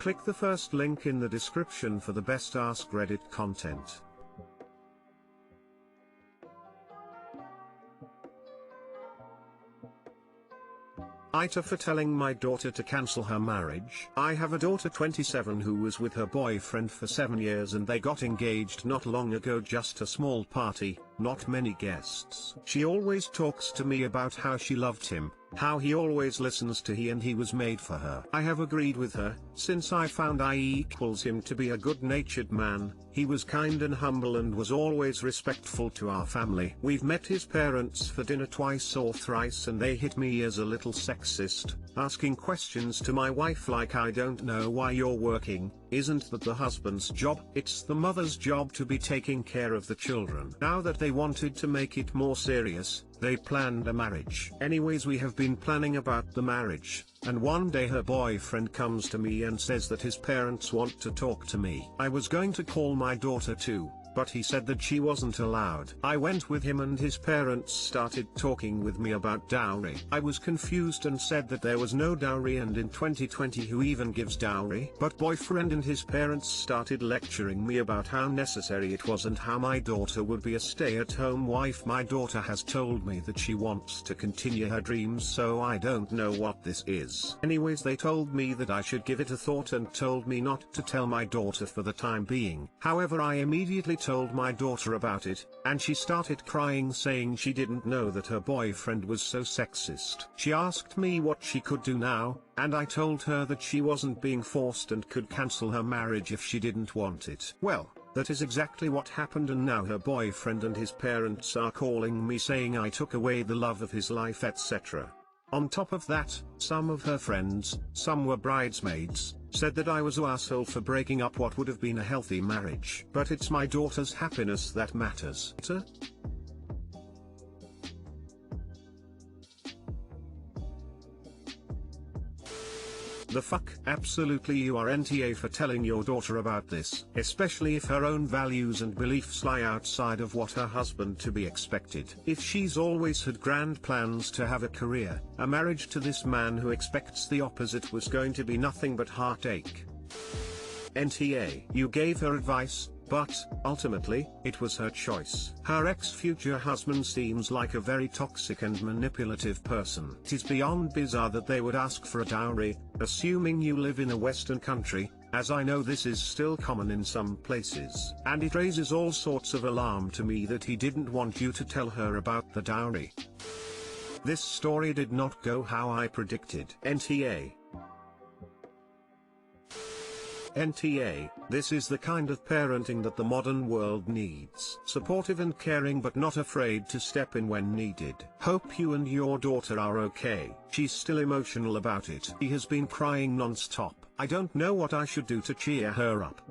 Click the first link in the description for the best Askreddit content. AITA for telling my daughter to cancel her marriage. I have a daughter 27 who was with her boyfriend for 7 years and they got engaged not long ago, just a small party, not many guests. She always talks to me about how she loved him, how he always listens to her and he was made for her. I have agreed with her, since I found him to be a good-natured man. He was kind and humble and was always respectful to our family. We've met his parents for dinner twice or thrice and they hit me as a little sexist, asking questions to my wife like, I don't know why you're working, isn't that the husband's job? It's the mother's job to be taking care of the children. Now that they wanted to make it more serious, they planned a marriage. Anyways, we have been planning about the marriage, and one day her boyfriend comes to me and says that his parents want to talk to me. I was going to call my daughter too, but he said that she wasn't allowed. I went with him and his parents started talking with me about dowry. I was confused and said that there was no dowry, and in 2020 who even gives dowry? But boyfriend and his parents started lecturing me about how necessary it was and how my daughter would be a stay-at-home wife. My daughter has told me that she wants to continue her dreams, so I don't know what this is. Anyways, they told me that I should give it a thought and told me not to tell my daughter for the time being. However, I immediately told my daughter about it, and she started crying saying she didn't know that her boyfriend was so sexist. She asked me what she could do now, and I told her that she wasn't being forced and could cancel her marriage if she didn't want it. Well, that is exactly what happened, and now her boyfriend and his parents are calling me saying I took away the love of his life, etc. On top of that, some of her friends, some were bridesmaids, said that I was an asshole for breaking up what would have been a healthy marriage. But it's my daughter's happiness that matters. The fuck? Absolutely, you are NTA for telling your daughter about this, especially if her own values and beliefs lie outside of what her husband to be expected. If she's always had grand plans to have a career, a marriage to this man who expects the opposite was going to be nothing but heartache. NTA, you gave her advice, but, ultimately, it was her choice. Her ex-future husband seems like a very toxic and manipulative person. It is beyond bizarre that they would ask for a dowry, assuming you live in a Western country, as I know this is still common in some places. And it raises all sorts of alarm to me that he didn't want you to tell her about the dowry. This story did not go how I predicted. NTA. NTA, this is the kind of parenting that the modern world needs. Supportive and caring but not afraid to step in when needed. Hope you and your daughter are okay. She's still emotional about it. He has been crying non-stop. I don't know what I should do to cheer her up.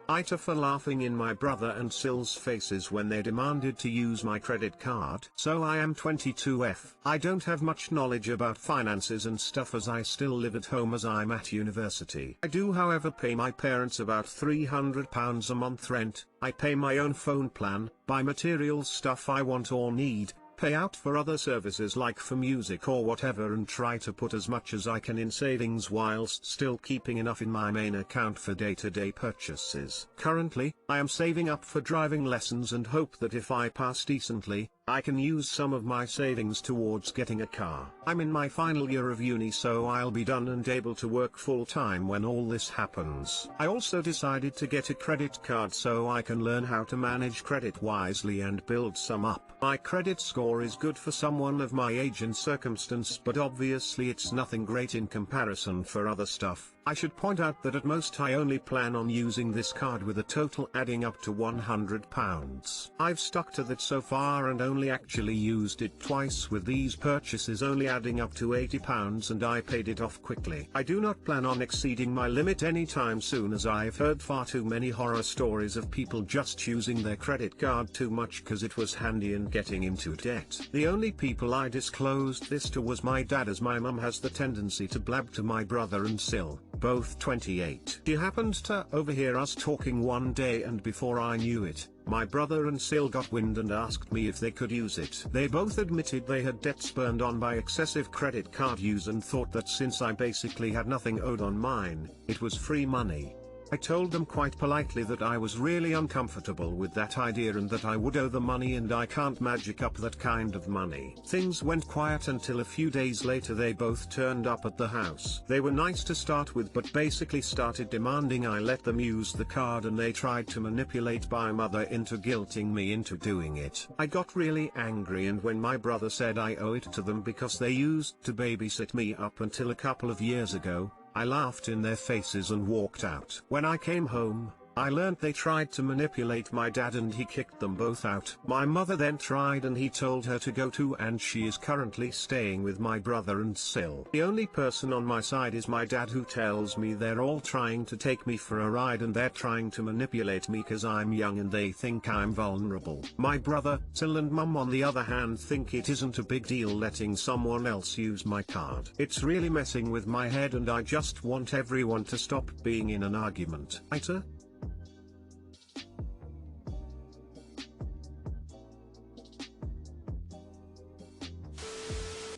AITA for laughing in my brother and Sil's faces when they demanded to use my credit card. So I am 22F. I don't have much knowledge about finances and stuff as I still live at home as I'm at university. I do however pay my parents about £300 a month rent, I pay my own phone plan, buy materials stuff I want or need, pay out for other services like for music or whatever, and try to put as much as I can in savings whilst still keeping enough in my main account for day-to-day purchases. Currently, I am saving up for driving lessons and hope that if I pass decently, I can use some of my savings towards getting a car. I'm in my final year of uni, so I'll be done and able to work full-time when all this happens. I also decided to get a credit card so I can learn how to manage credit wisely and build some up. My credit score is good for someone of my age and circumstance, but obviously it's nothing great in comparison for other stuff. I should point out that at most I only plan on using this card with a total adding up to £100. I've stuck to that so far and only actually used it twice, with these purchases only adding up to £80, and I paid it off quickly. I do not plan on exceeding my limit anytime soon, as I've heard far too many horror stories of people just using their credit card too much because it was handy and getting into debt. The only people I disclosed this to was my dad, as my mum has the tendency to blab to my brother and Sil, both 28. She happened to overhear us talking one day, and before I knew it, my brother and Sil got wind and asked me if they could use it. They both admitted they had debts burned on by excessive credit card use and thought that since I basically had nothing owed on mine, it was free money. I told them quite politely that I was really uncomfortable with that idea and that I would owe the money and I can't magic up that kind of money. Things went quiet until a few days later they both turned up at the house. They were nice to start with but basically started demanding I let them use the card and they tried to manipulate my mother into guilting me into doing it. I got really angry and when my brother said I owe it to them because they used to babysit me up until a couple of years ago, I laughed in their faces and walked out. When I came home, I learned they tried to manipulate my dad and he kicked them both out. My mother then tried and he told her to go too and she is currently staying with my brother and Sil. The only person on my side is my dad who tells me they're all trying to take me for a ride and they're trying to manipulate me cause I'm young and they think I'm vulnerable. My brother, Sil and mum on the other hand think it isn't a big deal letting someone else use my card. It's really messing with my head and I just want everyone to stop being in an argument. AITA?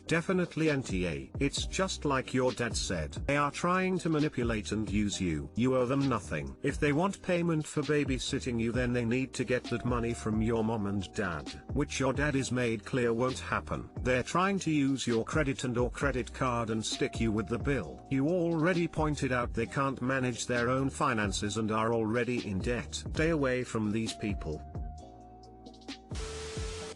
Definitely NTA. It's just like your dad said. They are trying to manipulate and use you. You owe them nothing. If they want payment for babysitting you then they need to get that money from your mom and dad, which your dad is made clear won't happen. They're trying to use your credit and or credit card and stick you with the bill. You already pointed out they can't manage their own finances and are already in debt. Stay away from these people.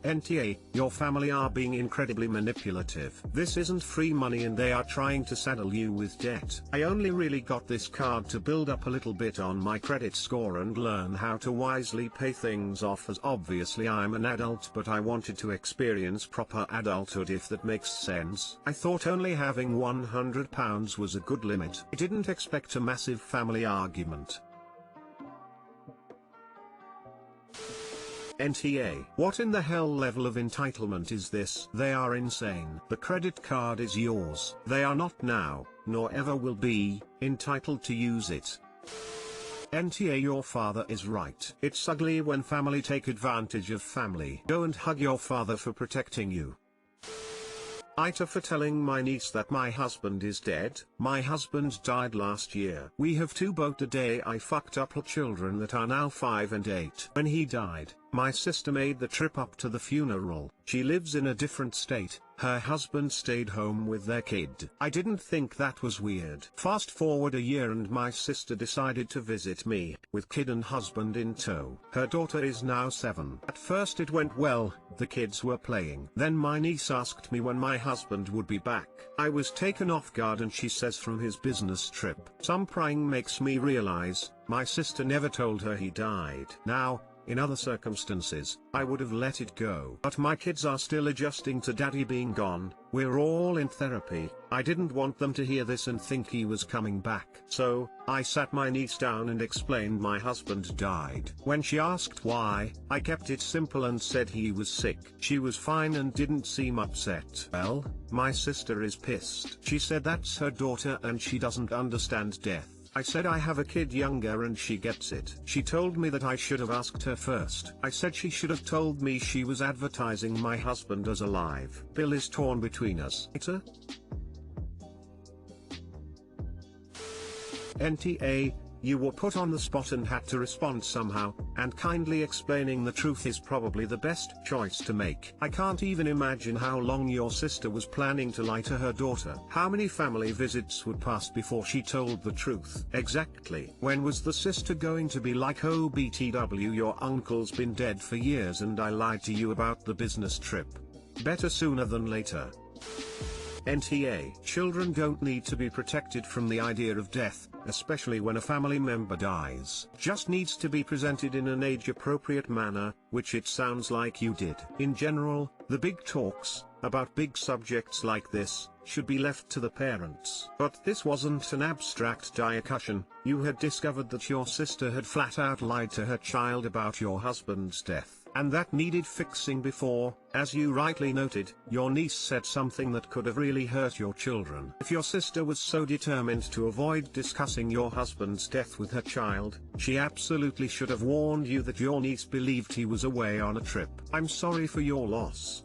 NTA, your family are being incredibly manipulative. This isn't free money and they are trying to saddle you with debt. I only really got this card to build up a little bit on my credit score and learn how to wisely pay things off as obviously I'm an adult but I wanted to experience proper adulthood if that makes sense. I thought only having £100 was a good limit. I didn't expect a massive family argument. NTA. What in the hell level of entitlement is this? They are insane. The credit card is yours. They are not now, nor ever will be, entitled to use it. NTA, your father is right. It's ugly when family take advantage of family. Go and hug your father for protecting you. AITA, for telling my niece that my husband is dead. My husband died last year. We have two both the day I fucked up children that are now 5 and 8. When he died, my sister made the trip up to the funeral. She lives in a different state. Her husband stayed home with their kid. I didn't think that was weird. Fast forward a year and my sister decided to visit me, with kid and husband in tow. Her daughter is now 7. At first it went well, the kids were playing. Then my niece asked me when my husband would be back. I was taken off guard and she says from his business trip. Some prying makes me realize, my sister never told her he died. Now, in other circumstances, I would have let it go. But my kids are still adjusting to daddy being gone. We're all in therapy. I didn't want them to hear this and think he was coming back. So, I sat my niece down and explained my husband died. When she asked why, I kept it simple and said he was sick. She was fine and didn't seem upset. Well, my sister is pissed. She said that's her daughter and she doesn't understand death. I said I have a kid younger and she gets it. She told me that I should have asked her first. I said she should have told me she was advertising my husband as alive. Bill is torn between us. NTA, you were put on the spot and had to respond somehow, and kindly explaining the truth is probably the best choice to make. I can't even imagine how long your sister was planning to lie to her daughter. How many family visits would pass before she told the truth? Exactly. When was the sister going to be like, oh BTW, your uncle's been dead for years and I lied to you about the business trip? Better sooner than later. NTA. Children don't need to be protected from the idea of death, especially when a family member dies. Just needs to be presented in an age-appropriate manner, which it sounds like you did. In general, the big talks, about big subjects like this, should be left to the parents. But this wasn't an abstract discussion. You had discovered that your sister had flat out lied to her child about your husband's death. and that needed fixing before. As you rightly noted, your niece said something that could have really hurt your children. If your sister was so determined to avoid discussing your husband's death with her child, she absolutely should have warned you that your niece believed he was away on a trip. I'm sorry for your loss.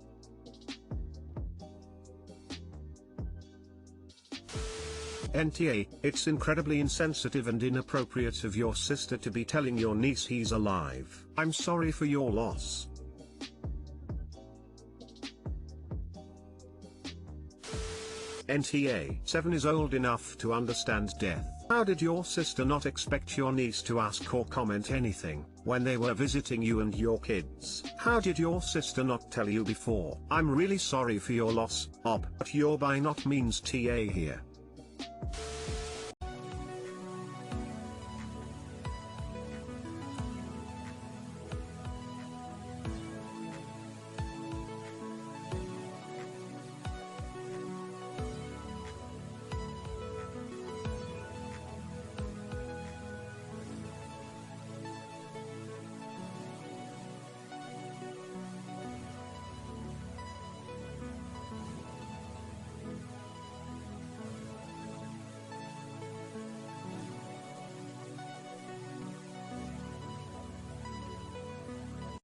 NTA, it's incredibly insensitive and inappropriate of your sister to be telling your niece he's alive. I'm sorry for your loss. NTA, 7 is old enough to understand death. How did your sister not expect your niece to ask or comment anything when they were visiting you and your kids? How did your sister not tell you before? I'm really sorry for your loss, Op, but you're by not means TA here.